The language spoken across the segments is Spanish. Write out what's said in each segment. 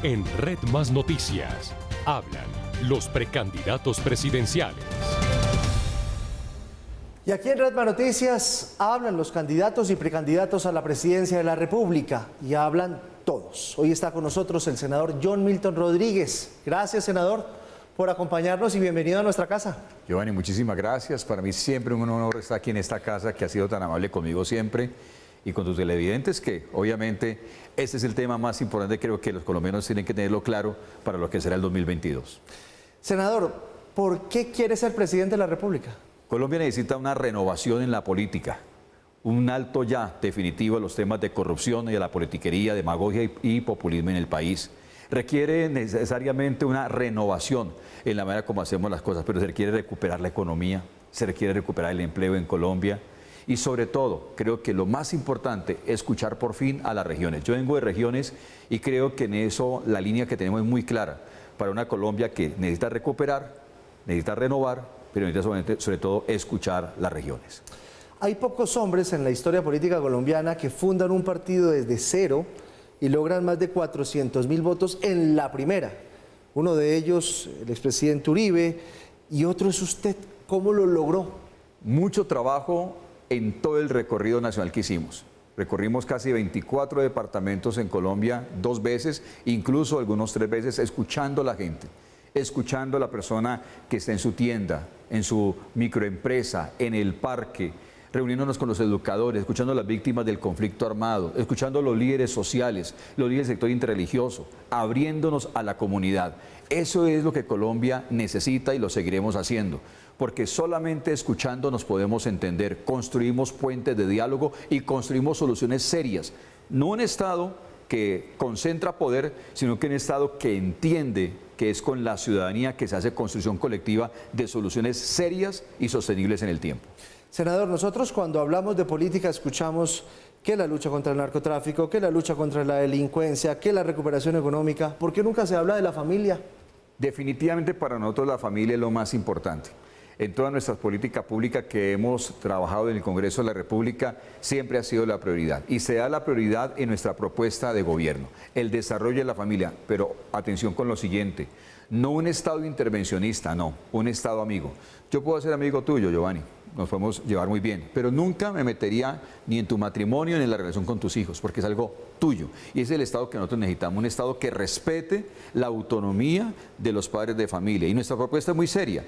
En Red Más Noticias, hablan los precandidatos presidenciales. Y aquí en Red Más Noticias hablan los candidatos y precandidatos a la presidencia de la República y hablan todos. Hoy está con nosotros el senador John Milton Rodríguez. Gracias, senador, por acompañarnos y bienvenido a nuestra casa. Giovanni, muchísimas gracias. Para mí siempre un honor estar aquí en esta casa que ha sido tan amable conmigo siempre y con tus televidentes, que obviamente este es el tema más importante, creo que los colombianos tienen que tenerlo claro para lo que será el 2022. Senador, ¿por qué quiere ser presidente de la República? Colombia necesita una renovación en la política, un alto ya definitivo a los temas de corrupción y a la politiquería, demagogia y populismo en el país. Requiere necesariamente una renovación en la manera como hacemos las cosas, pero se requiere recuperar la economía, se requiere recuperar el empleo en Colombia y sobre todo creo que lo más importante es escuchar por fin a las regiones. Yo vengo de regiones y creo que en eso la línea que tenemos es muy clara para una Colombia que necesita recuperar, necesita renovar, pero necesita sobre todo escuchar las regiones. Hay pocos hombres en la historia política colombiana que fundan un partido desde cero y logran más de 400.000 votos en la primera. Uno de ellos, el expresidente Uribe, y otro es usted. ¿Cómo lo logró? Mucho trabajo en todo el recorrido nacional que hicimos. Recorrimos casi 24 departamentos en Colombia 2 veces, incluso algunos 3 veces, escuchando a la gente, escuchando a la persona que está en su tienda, en su microempresa, en el parque, reuniéndonos con los educadores, escuchando a las víctimas del conflicto armado, escuchando a los líderes sociales, los líderes del sector interreligioso, abriéndonos a la comunidad. Eso es lo que Colombia necesita y lo seguiremos haciendo, porque solamente escuchando nos podemos entender, construimos puentes de diálogo y construimos soluciones serias. No un Estado que concentra poder, sino que un Estado que entiende que es con la ciudadanía que se hace construcción colectiva de soluciones serias y sostenibles en el tiempo. Senador, nosotros cuando hablamos de política escuchamos que la lucha contra el narcotráfico, que la lucha contra la delincuencia, que la recuperación económica. ¿Por qué nunca se habla de la familia? Definitivamente para nosotros la familia es lo más importante. En todas nuestras políticas públicas que hemos trabajado en el Congreso de la República siempre ha sido la prioridad y se da la prioridad en nuestra propuesta de gobierno, el desarrollo de la familia, pero atención con lo siguiente, no un Estado intervencionista, no, un Estado amigo. Yo puedo ser amigo tuyo, Giovanni, nos podemos llevar muy bien, pero nunca me metería ni en tu matrimonio ni en la relación con tus hijos, porque es algo tuyo. Y ese es el Estado que nosotros necesitamos, un Estado que respete la autonomía de los padres de familia. Y nuestra propuesta es muy seria.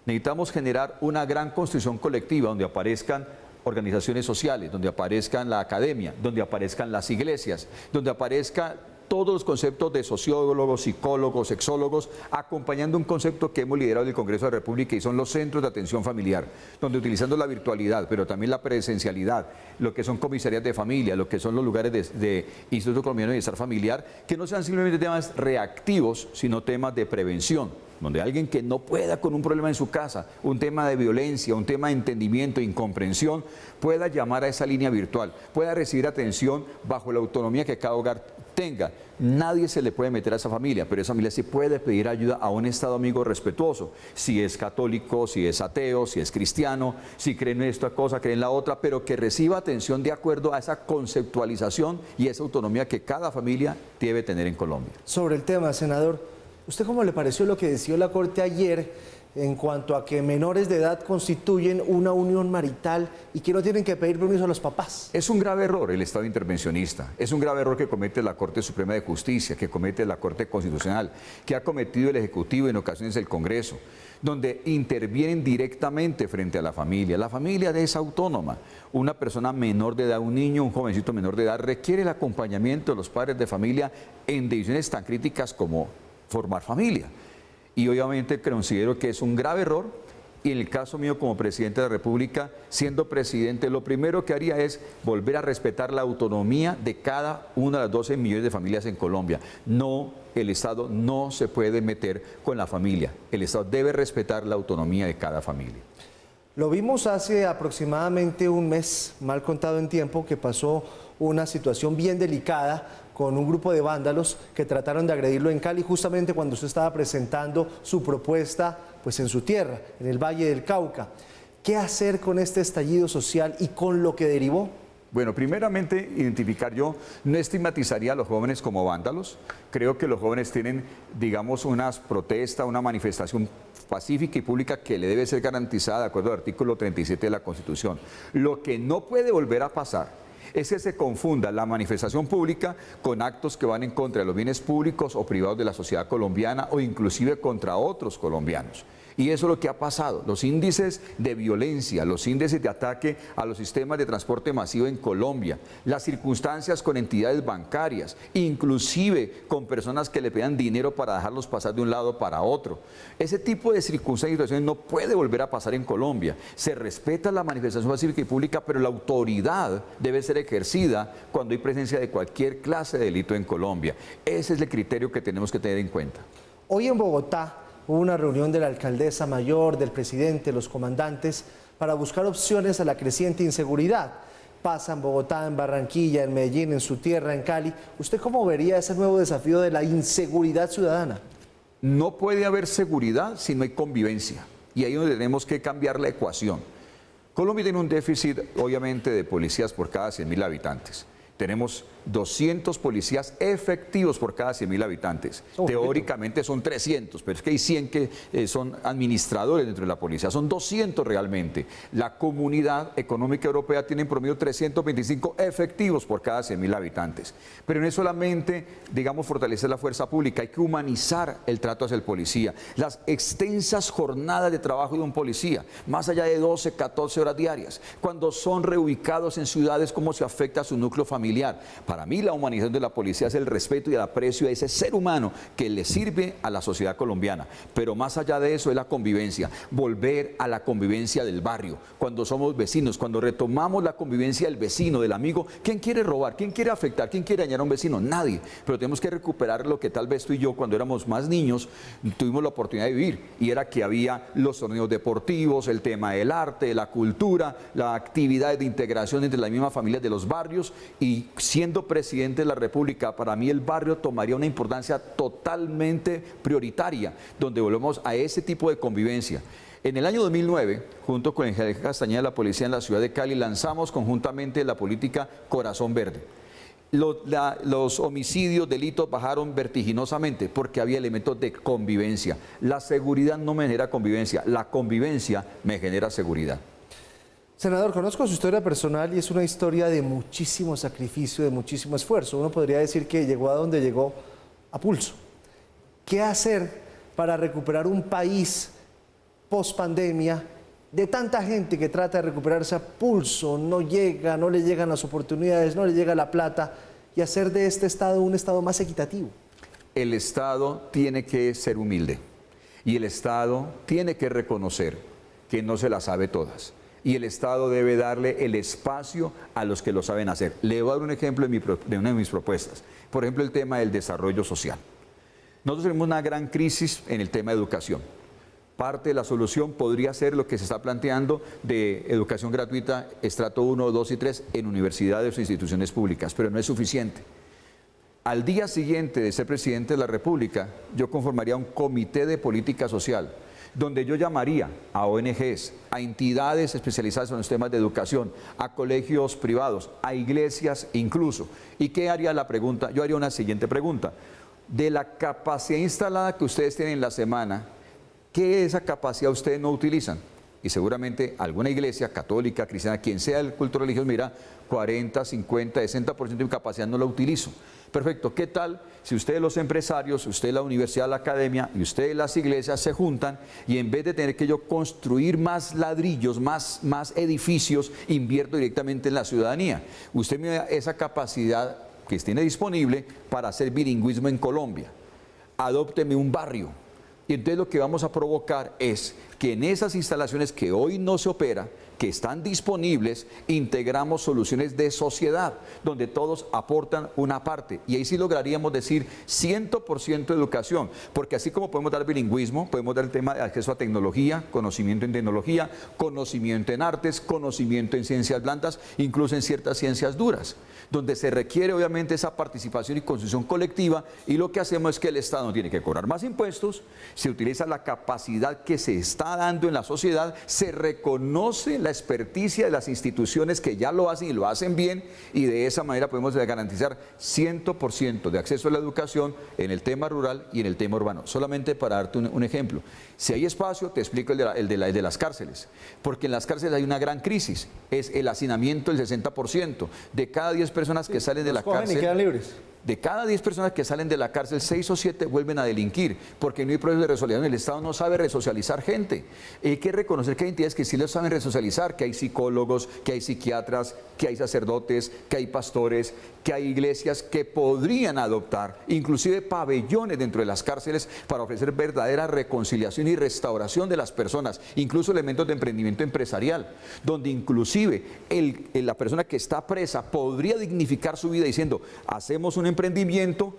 Necesitamos generar una gran construcción colectiva donde aparezcan organizaciones sociales, donde aparezcan la academia, donde aparezcan las iglesias, donde aparezcan todos los conceptos de sociólogos, psicólogos, sexólogos, acompañando un concepto que hemos liderado en el Congreso de la República y son los centros de atención familiar, donde utilizando la virtualidad, pero también la presencialidad, lo que son comisarías de familia, lo que son los lugares de Instituto Colombiano de Bienestar Familiar, que no sean simplemente temas reactivos, sino temas de prevención, donde alguien que no pueda con un problema en su casa, un tema de violencia, un tema de entendimiento, incomprensión, pueda llamar a esa línea virtual, pueda recibir atención bajo la autonomía que cada hogar tenga. Nadie se le puede meter a esa familia, pero esa familia sí puede pedir ayuda a un Estado amigo respetuoso, si es católico, si es ateo, si es cristiano, si cree en esta cosa, cree en la otra, pero que reciba atención de acuerdo a esa conceptualización y esa autonomía que cada familia debe tener en Colombia. Sobre el tema, senador, ¿usted cómo le pareció lo que decidió la Corte ayer en cuanto a que menores de edad constituyen una unión marital y que no tienen que pedir permiso a los papás? Es un grave error el Estado intervencionista, es un grave error que comete la Corte Suprema de Justicia, que comete la Corte Constitucional, que ha cometido el Ejecutivo y en ocasiones el Congreso, donde intervienen directamente frente a la familia. La familia es autónoma. Una persona menor de edad, un niño, un jovencito menor de edad, requiere el acompañamiento de los padres de familia en decisiones tan críticas como formar familia. Y obviamente considero que es un grave error y en el caso mío como presidente de la República, siendo presidente, lo primero que haría es volver a respetar la autonomía de cada una de las 12 millones de familias en Colombia. No, el Estado no se puede meter con la familia. El Estado debe respetar la autonomía de cada familia. Lo vimos hace aproximadamente un mes, mal contado en tiempo, que pasó una situación bien delicada con un grupo de vándalos que trataron de agredirlo en Cali justamente cuando usted estaba presentando su propuesta pues en su tierra, en el Valle del Cauca. ¿Qué hacer con este estallido social y con lo que derivó? Bueno, primeramente, identificar, yo no estigmatizaría a los jóvenes como vándalos. Creo que los jóvenes tienen, digamos, una protesta, una manifestación pacífica y pública que le debe ser garantizada de acuerdo al artículo 37 de la Constitución. Lo que no puede volver a pasar es que se confunda la manifestación pública con actos que van en contra de los bienes públicos o privados de la sociedad colombiana o inclusive contra otros colombianos. Y eso es lo que ha pasado. Los índices de violencia, los índices de ataque a los sistemas de transporte masivo en Colombia, las circunstancias con entidades bancarias, inclusive con personas que le pedan dinero para dejarlos pasar de un lado para otro. Ese tipo de circunstancias y situaciones no puede volver a pasar en Colombia. Se respeta la manifestación pacífica y pública, pero la autoridad debe ser ejercida cuando hay presencia de cualquier clase de delito en Colombia. Ese es el criterio que tenemos que tener en cuenta. Hoy en Bogotá hubo una reunión de la alcaldesa mayor, del presidente, los comandantes, para buscar opciones a la creciente inseguridad. Pasa en Bogotá, en Barranquilla, en Medellín, en su tierra, en Cali. ¿Usted cómo vería ese nuevo desafío de la inseguridad ciudadana? No puede haber seguridad si no hay convivencia. Y ahí es donde tenemos que cambiar la ecuación. Colombia tiene un déficit, obviamente, de policías por cada 100.000 habitantes. Tenemos 200 policías efectivos por cada 100.000 habitantes. Teóricamente son 300, pero es que hay 100 que son administradores dentro de la policía. Son 200 realmente. La Comunidad Económica Europea tiene en promedio 325 efectivos por cada 100.000 habitantes. Pero no es solamente, digamos, fortalecer la fuerza pública, hay que humanizar el trato hacia el policía. Las extensas jornadas de trabajo de un policía, más allá de 12, 14 horas diarias, cuando son reubicados en ciudades, cómo se afecta a su núcleo familiar. Para mí la humanización de la policía es el respeto y el aprecio a ese ser humano que le sirve a la sociedad colombiana. Pero más allá de eso es la convivencia, volver a la convivencia del barrio, cuando somos vecinos, cuando retomamos la convivencia del vecino, del amigo. ¿Quién quiere robar? ¿Quién quiere afectar? ¿Quién quiere dañar a un vecino? Nadie. Pero tenemos que recuperar lo que tal vez tú y yo cuando éramos más niños tuvimos la oportunidad de vivir, y era que había los torneos deportivos, el tema del arte, la cultura, la actividad de integración entre las mismas familias de los barrios. Y siendo presidente de la República, para mí el barrio tomaría una importancia totalmente prioritaria, donde volvemos a ese tipo de convivencia. En el año 2009, junto con el general Castañeda de la Policía en la ciudad de Cali, lanzamos conjuntamente la política Corazón Verde. Los homicidios, delitos bajaron vertiginosamente porque había elementos de convivencia. La seguridad no me genera convivencia, la convivencia me genera seguridad. Senador, conozco su historia personal y es una historia de muchísimo sacrificio, de muchísimo esfuerzo. Uno podría decir que llegó a donde llegó a pulso. ¿Qué hacer para recuperar un país post pandemia de tanta gente que trata de recuperarse a pulso? No llega, no le llegan las oportunidades, no le llega la plata, y hacer de este Estado un Estado más equitativo. El Estado tiene que ser humilde y el Estado tiene que reconocer que no se las sabe todas. Y el Estado debe darle el espacio a los que lo saben hacer. Le voy a dar un ejemplo de una de mis propuestas. Por ejemplo, el tema del desarrollo social. Nosotros tenemos una gran crisis en el tema de educación. Parte de la solución podría ser lo que se está planteando de educación gratuita, estrato 1, 2 y 3 en universidades o instituciones públicas, pero no es suficiente. Al día siguiente de ser presidente de la República, yo conformaría un comité de política social, donde yo llamaría a ONGs, a entidades especializadas en los temas de educación, a colegios privados, a iglesias incluso. ¿Y qué haría la pregunta? Yo haría una siguiente pregunta. De la capacidad instalada que ustedes tienen en la semana, ¿qué de esa capacidad ustedes no utilizan? Y seguramente alguna iglesia católica, cristiana, quien sea el culto religioso, mira, 40, 50, 60% de mi capacidad no la utilizo. Perfecto, ¿qué tal si ustedes los empresarios, ustedes la universidad, la academia y ustedes las iglesias se juntan y en vez de tener que yo construir más ladrillos, más edificios, invierto directamente en la ciudadanía? Usted me da esa capacidad que tiene disponible para hacer bilingüismo en Colombia. Adópteme un barrio. Y entonces lo que vamos a provocar es que en esas instalaciones que hoy no se opera, que están disponibles, integramos soluciones de sociedad, donde todos aportan una parte. Y ahí sí lograríamos decir 100% educación, porque así como podemos dar bilingüismo, podemos dar el tema de acceso a tecnología, conocimiento en tecnología, conocimiento en artes, conocimiento en ciencias blandas, incluso en ciertas ciencias duras, donde se requiere obviamente esa participación y construcción colectiva, y lo que hacemos es que el Estado no tiene que cobrar más impuestos, se utiliza la capacidad que se está dando en la sociedad, se reconoce la experticia de las instituciones que ya lo hacen y lo hacen bien, y de esa manera podemos garantizar 100% de acceso a la educación en el tema rural y en el tema urbano. Solamente para darte un ejemplo, si hay espacio, te explico el de las cárceles, porque en las cárceles hay una gran crisis, es el hacinamiento del 60%. De cada 10 personas que salen de la cárcel, y quedan libres. De cada 10 personas que salen de la cárcel, 6 o 7 vuelven a delinquir, porque no hay proceso de resocialización. El Estado no sabe resocializar gente. Hay que reconocer que hay entidades que sí lo saben resocializar, que hay psicólogos, que hay psiquiatras, que hay sacerdotes, que hay pastores, que hay iglesias que podrían adoptar, inclusive pabellones dentro de las cárceles para ofrecer verdadera reconciliación y restauración de las personas, incluso elementos de emprendimiento empresarial, donde inclusive la persona que está presa podría dignificar su vida diciendo, hacemos un emprendimiento,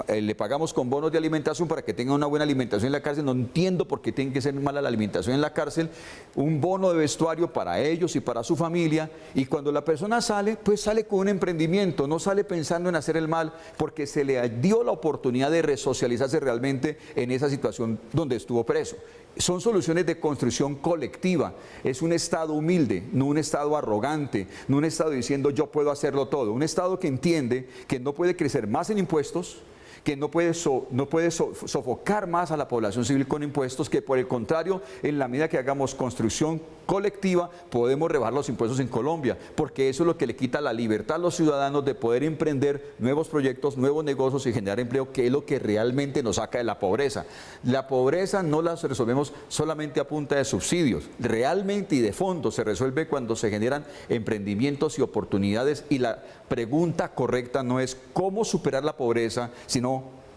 le pagamos con bonos de alimentación para que tenga una buena alimentación en la cárcel, no entiendo por qué tiene que ser mala la alimentación en la cárcel, un bono de vestuario para ellos y para su familia, y cuando la persona sale, pues sale con un emprendimiento, no sale pensando en hacer el mal, porque se le dio la oportunidad de resocializarse realmente en esa situación donde estuvo preso. Son soluciones de construcción colectiva, es un Estado humilde, no un Estado arrogante, no un Estado diciendo yo puedo hacerlo todo, un Estado que entiende que no puede crecer más en impuestos, que no puede sofocar más a la población civil con impuestos, que por el contrario, en la medida que hagamos construcción colectiva, podemos rebajar los impuestos en Colombia, porque eso es lo que le quita la libertad a los ciudadanos de poder emprender nuevos proyectos, nuevos negocios y generar empleo, que es lo que realmente nos saca de la pobreza. La pobreza no la resolvemos solamente a punta de subsidios, realmente y de fondo se resuelve cuando se generan emprendimientos y oportunidades, y la pregunta correcta no es cómo superar la pobreza, sino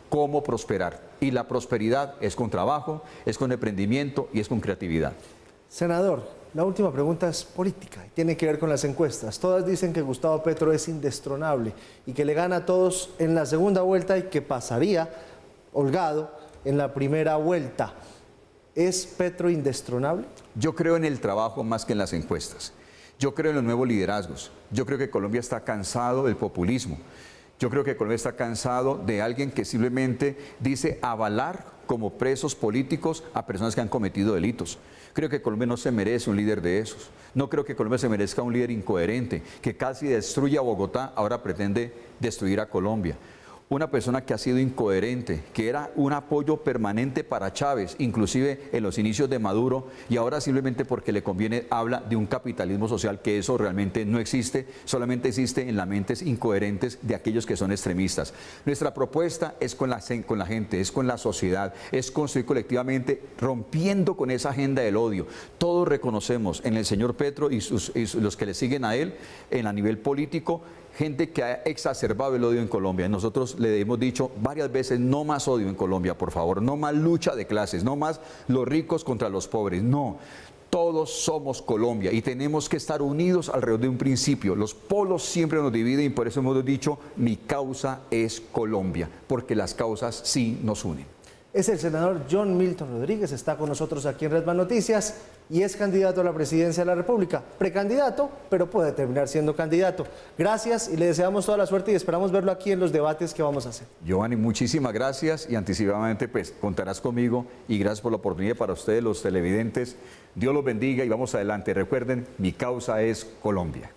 cómo prosperar. Y la prosperidad es con trabajo, es con emprendimiento y es con creatividad. Senador, la última pregunta es política y tiene que ver con las encuestas. Todas dicen que Gustavo Petro es indestronable y que le gana a todos en la segunda vuelta y que pasaría holgado en la primera vuelta. ¿Es Petro indestronable? Yo creo en el trabajo más que en las encuestas. Yo creo en los nuevos liderazgos. Yo creo que Colombia está cansado del populismo. Yo creo que Colombia está cansado de alguien que simplemente dice avalar como presos políticos a personas que han cometido delitos. Creo que Colombia no se merece un líder de esos. No creo que Colombia se merezca un líder incoherente, que casi destruye a Bogotá, ahora pretende destruir a Colombia. Una persona que ha sido incoherente, que era un apoyo permanente para Chávez, inclusive en los inicios de Maduro, y ahora simplemente porque le conviene habla de un capitalismo social, que eso realmente no existe, solamente existe en las mentes incoherentes de aquellos que son extremistas. Nuestra propuesta es con la gente, es con la sociedad, es construir colectivamente, rompiendo con esa agenda del odio. Todos reconocemos en el señor Petro y los que le siguen a él, a nivel político, gente que ha exacerbado el odio en Colombia. Nosotros le hemos dicho varias veces, no más odio en Colombia, por favor, no más lucha de clases, no más los ricos contra los pobres, no. Todos somos Colombia y tenemos que estar unidos alrededor de un principio. Los polos siempre nos dividen y por eso hemos dicho, mi causa es Colombia, porque las causas sí nos unen. Es el senador John Milton Rodríguez, está con nosotros aquí en Redman Noticias y es candidato a la presidencia de la República. Precandidato, pero puede terminar siendo candidato. Gracias y le deseamos toda la suerte y esperamos verlo aquí en los debates que vamos a hacer. Giovanni, muchísimas gracias y anticipadamente pues contarás conmigo y gracias por la oportunidad para ustedes, los televidentes. Dios los bendiga y vamos adelante. Recuerden, mi causa es Colombia.